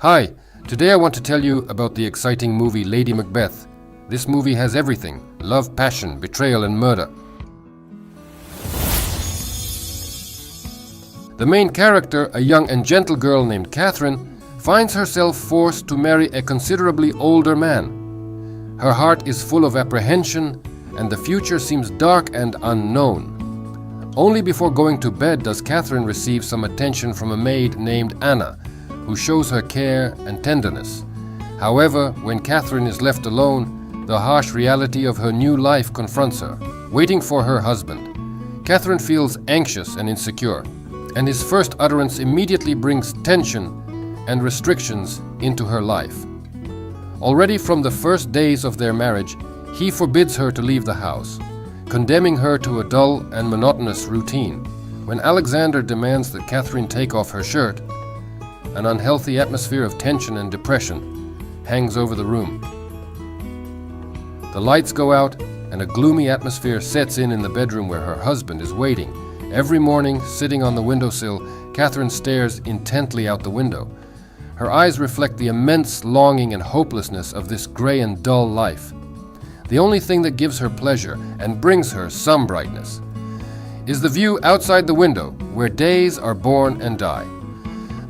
Hi, today I want to tell you about the exciting movie Lady Macbeth. This movie has everything: love, passion, betrayal and murder. The main character, a young and gentle girl named Katherine, finds herself forced to marry a considerably older man. Her heart is full of apprehension and the future seems dark and unknown. Only before going to bed does Katherine receive some attention from a maid named Anna, who shows her care and tenderness. However, when Katherine is left alone, the harsh reality of her new life confronts her. Waiting for her husband, Katherine feels anxious and insecure, and his first utterance immediately brings tension and restrictions into her life. Already from the first days of their marriage, he forbids her to leave the house, condemning her to a dull and monotonous routine. When Alexander demands that Katherine take off her shirt, an unhealthy atmosphere of tension and depression hangs over the room. The lights go out and a gloomy atmosphere sets in the bedroom where her husband is waiting. Every morning, sitting on the windowsill, Katherine stares intently out the window. Her eyes reflect the immense longing and hopelessness of this gray and dull life. The only thing that gives her pleasure and brings her some brightness is the view outside the window, where days are born and die.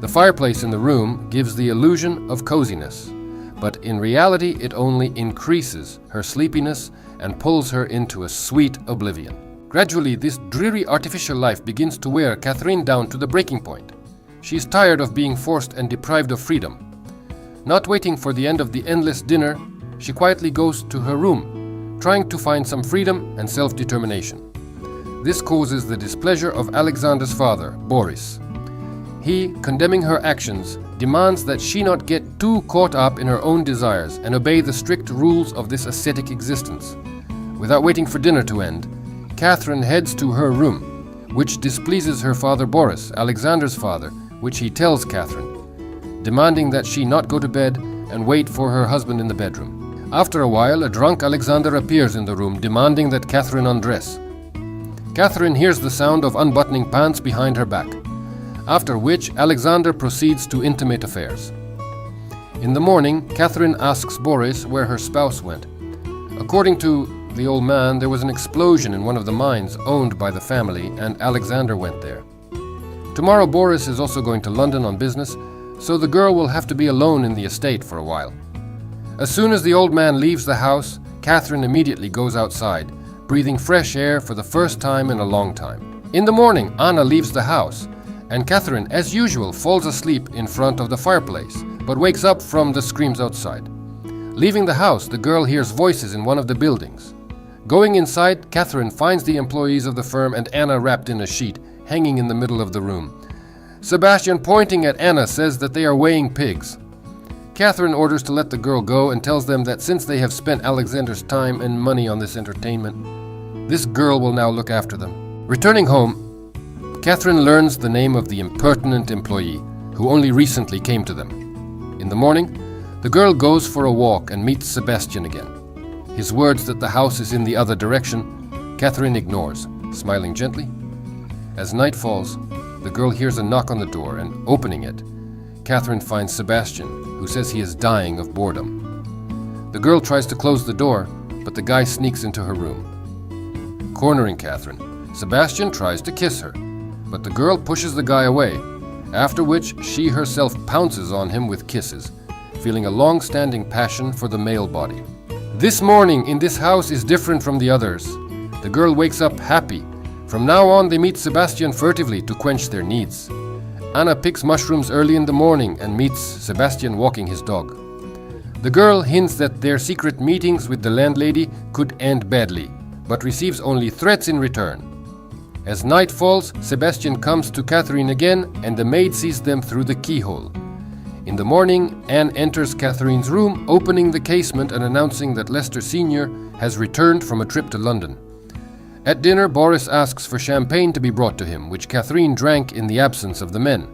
The fireplace in the room gives the illusion of coziness, but in reality it only increases her sleepiness and pulls her into a sweet oblivion. Gradually, this dreary artificial life begins to wear Katherine down to the breaking point. She is tired of being forced and deprived of freedom. Not waiting for the end of the endless dinner, she quietly goes to her room, trying to find some freedom and self-determination. This causes the displeasure of Alexander's father, Boris. He, condemning her actions, demands that she not get too caught up in her own desires and obey the strict rules of this ascetic existence. Without waiting for dinner to end, Katherine heads to her room, which displeases her father Boris, Alexander's father, which he tells Katherine, demanding that she not go to bed and wait for her husband in the bedroom. After a while, a drunk Alexander appears in the room, demanding that Katherine undress. Katherine hears the sound of unbuttoning pants behind her back, after which Alexander proceeds to intimate affairs. In the morning, Katherine asks Boris where her spouse went. According to the old man, there was an explosion in one of the mines owned by the family, and Alexander went there. Tomorrow Boris is also going to London on business, so the girl will have to be alone in the estate for a while. As soon as the old man leaves the house, Katherine immediately goes outside, breathing fresh air for the first time in a long time. In the morning, Anna leaves the house, and Katherine, as usual, falls asleep in front of the fireplace, but wakes up from the screams outside. Leaving the house, the girl hears voices in one of the buildings. Going inside, Katherine finds the employees of the firm and Anna wrapped in a sheet, hanging in the middle of the room. Sebastian, pointing at Anna, says that they are weighing pigs. Katherine orders to let the girl go and tells them that since they have spent Alexander's time and money on this entertainment, this girl will now look after them. Returning home, Katherine learns the name of the impertinent employee, who only recently came to them. In the morning, the girl goes for a walk and meets Sebastian again. His words that the house is in the other direction, Katherine ignores, smiling gently. As night falls, the girl hears a knock on the door, and opening it, Katherine finds Sebastian, who says he is dying of boredom. The girl tries to close the door, but the guy sneaks into her room. Cornering Katherine, Sebastian tries to kiss her, but the girl pushes the guy away, after which she herself pounces on him with kisses, feeling a long-standing passion for the male body. This morning in this house is different from the others. The girl wakes up happy. From now on, they meet Sebastian furtively to quench their needs. Anna picks mushrooms early in the morning and meets Sebastian walking his dog. The girl hints that their secret meetings with the landlady could end badly, but receives only threats in return. As night falls, Sebastian comes to Katherine again, and the maid sees them through the keyhole. In the morning, Anne enters Katherine's room, opening the casement and announcing that Lester Sr. has returned from a trip to London. At dinner, Boris asks for champagne to be brought to him, which Katherine drank in the absence of the men.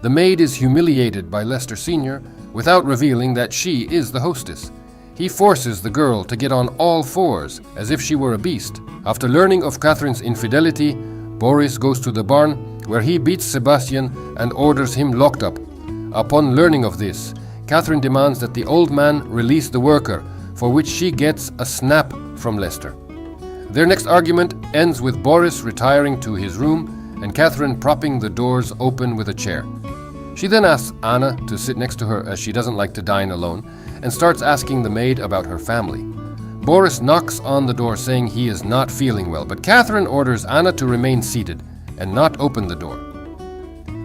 The maid is humiliated by Lester Sr. without revealing that she is the hostess. He forces the girl to get on all fours, as if she were a beast. After learning of Katherine's infidelity, Boris goes to the barn, where he beats Sebastian and orders him locked up. Upon learning of this, Katherine demands that the old man release the worker, for which she gets a snap from Lester. Their next argument ends with Boris retiring to his room and Katherine propping the doors open with a chair. She then asks Anna to sit next to her as she doesn't like to dine alone, and starts asking the maid about her family. Boris knocks on the door saying he is not feeling well, but Katherine orders Anna to remain seated and not open the door.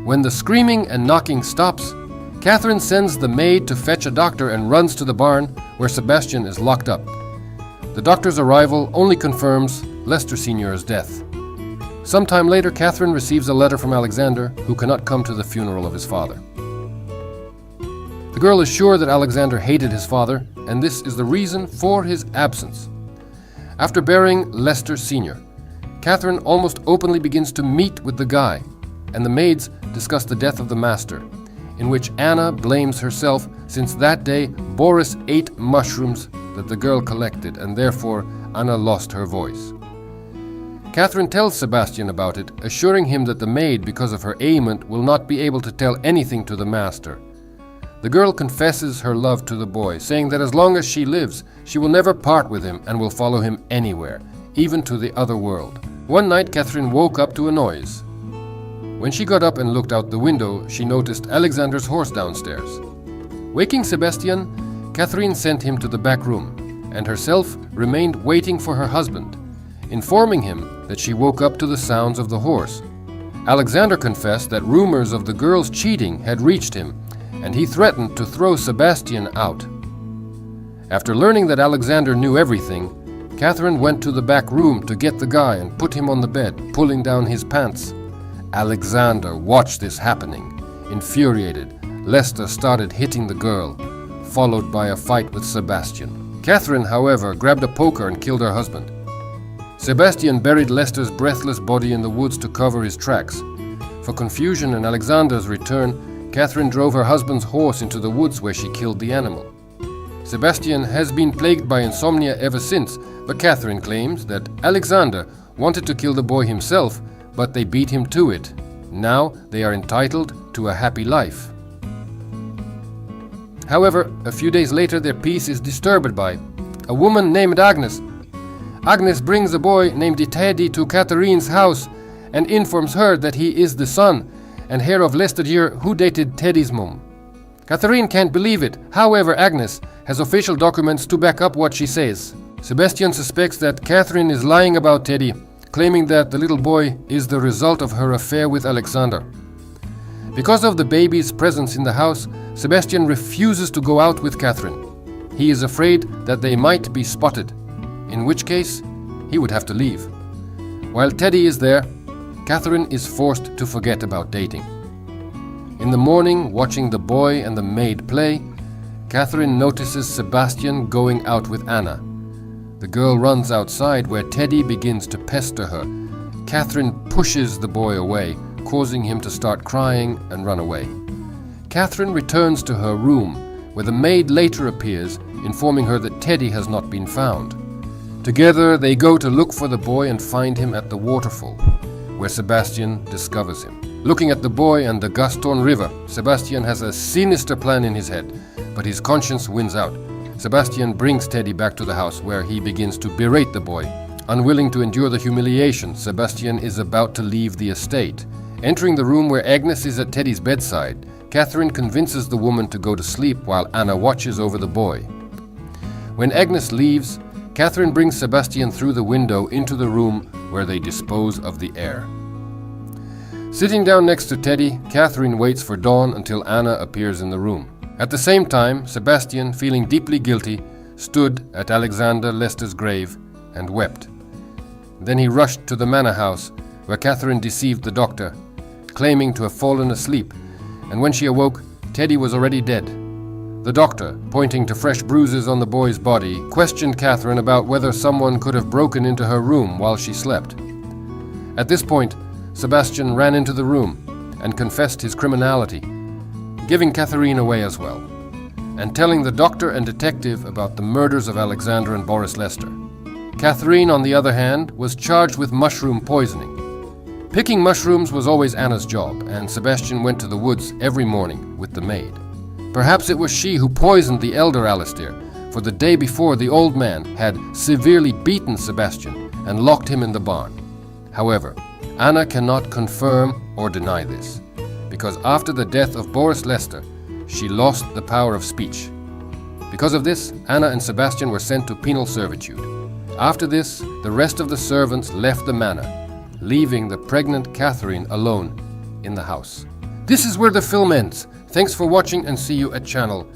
When the screaming and knocking stops, Katherine sends the maid to fetch a doctor and runs to the barn where Sebastian is locked up. The doctor's arrival only confirms Lester Sr.'s death. Sometime later, Katherine receives a letter from Alexander, who cannot come to the funeral of his father. The girl is sure that Alexander hated his father, and this is the reason for his absence. After burying Lester Sr., Katherine almost openly begins to meet with the guy, and the maids discuss the death of the master, in which Anna blames herself since that day Boris ate mushrooms that the girl collected, and therefore Anna lost her voice. Katherine tells Sebastian about it, assuring him that the maid, because of her ailment, will not be able to tell anything to the master. The girl confesses her love to the boy, saying that as long as she lives, she will never part with him and will follow him anywhere, even to the other world. One night, Katherine woke up to a noise. When she got up and looked out the window, she noticed Alexander's horse downstairs. Waking Sebastian, Katherine sent him to the back room, and herself remained waiting for her husband, informing him that she woke up to the sounds of the horse. Alexander confessed that rumors of the girl's cheating had reached him, and he threatened to throw Sebastian out. After learning that Alexander knew everything, Katherine went to the back room to get the guy and put him on the bed, pulling down his pants. Alexander watched this happening. Infuriated, Lester started hitting the girl, followed by a fight with Sebastian. Katherine, however, grabbed a poker and killed her husband. Sebastian buried Lester's breathless body in the woods to cover his tracks. For confusion and Alexander's return, Katherine drove her husband's horse into the woods where she killed the animal. Sebastian has been plagued by insomnia ever since, but Katherine claims that Alexander wanted to kill the boy himself, but they beat him to it. Now they are entitled to a happy life. However, a few days later their peace is disturbed by a woman named Agnes. Agnes brings a boy named Teddy to Katharine's house and informs her that he is the son and heir of Lester who dated Teddy's mom. Katherine can't believe it. However, Agnes has official documents to back up what she says. Sebastian suspects that Katherine is lying about Teddy, claiming that the little boy is the result of her affair with Alexander. Because of the baby's presence in the house, Sebastian refuses to go out with Katherine. He is afraid that they might be spotted, in which case he would have to leave. While Teddy is there, Katherine is forced to forget about dating. In the morning, watching the boy and the maid play, Katherine notices Sebastian going out with Anna. The girl runs outside where Teddy begins to pester her. Katherine pushes the boy away, causing him to start crying and run away. Katherine returns to her room, where the maid later appears, informing her that Teddy has not been found. Together they go to look for the boy and find him at the waterfall, where Sebastian discovers him. Looking at the boy and the Gaston River, Sebastian has a sinister plan in his head, but his conscience wins out. Sebastian brings Teddy back to the house, where he begins to berate the boy. Unwilling to endure the humiliation, Sebastian is about to leave the estate. Entering the room where Agnes is at Teddy's bedside, Katherine convinces the woman to go to sleep while Anna watches over the boy. When Agnes leaves, Katherine brings Sebastian through the window into the room where they dispose of the heir. Sitting down next to Teddy, Katherine waits for dawn until Anna appears in the room. At the same time, Sebastian, feeling deeply guilty, stood at Alexander Lester's grave and wept. Then he rushed to the manor house, where Katherine deceived the doctor, claiming to have fallen asleep, and when she awoke, Teddy was already dead. The doctor, pointing to fresh bruises on the boy's body, questioned Katherine about whether someone could have broken into her room while she slept. At this point, Sebastian ran into the room and confessed his criminality, giving Katherine away as well, and telling the doctor and detective about the murders of Alexander and Boris Lester. Katherine, on the other hand, was charged with mushroom poisoning. Picking mushrooms was always Anna's job, and Sebastian went to the woods every morning with the maid. Perhaps it was she who poisoned the elder Alistair, for the day before the old man had severely beaten Sebastian and locked him in the barn. However, Anna cannot confirm or deny this, because after the death of Boris Lester, she lost the power of speech. Because of this, Anna and Sebastian were sent to penal servitude. After this, the rest of the servants left the manor, leaving the pregnant Katherine alone in the house. This is where the film ends. Thanks for watching and see you at channel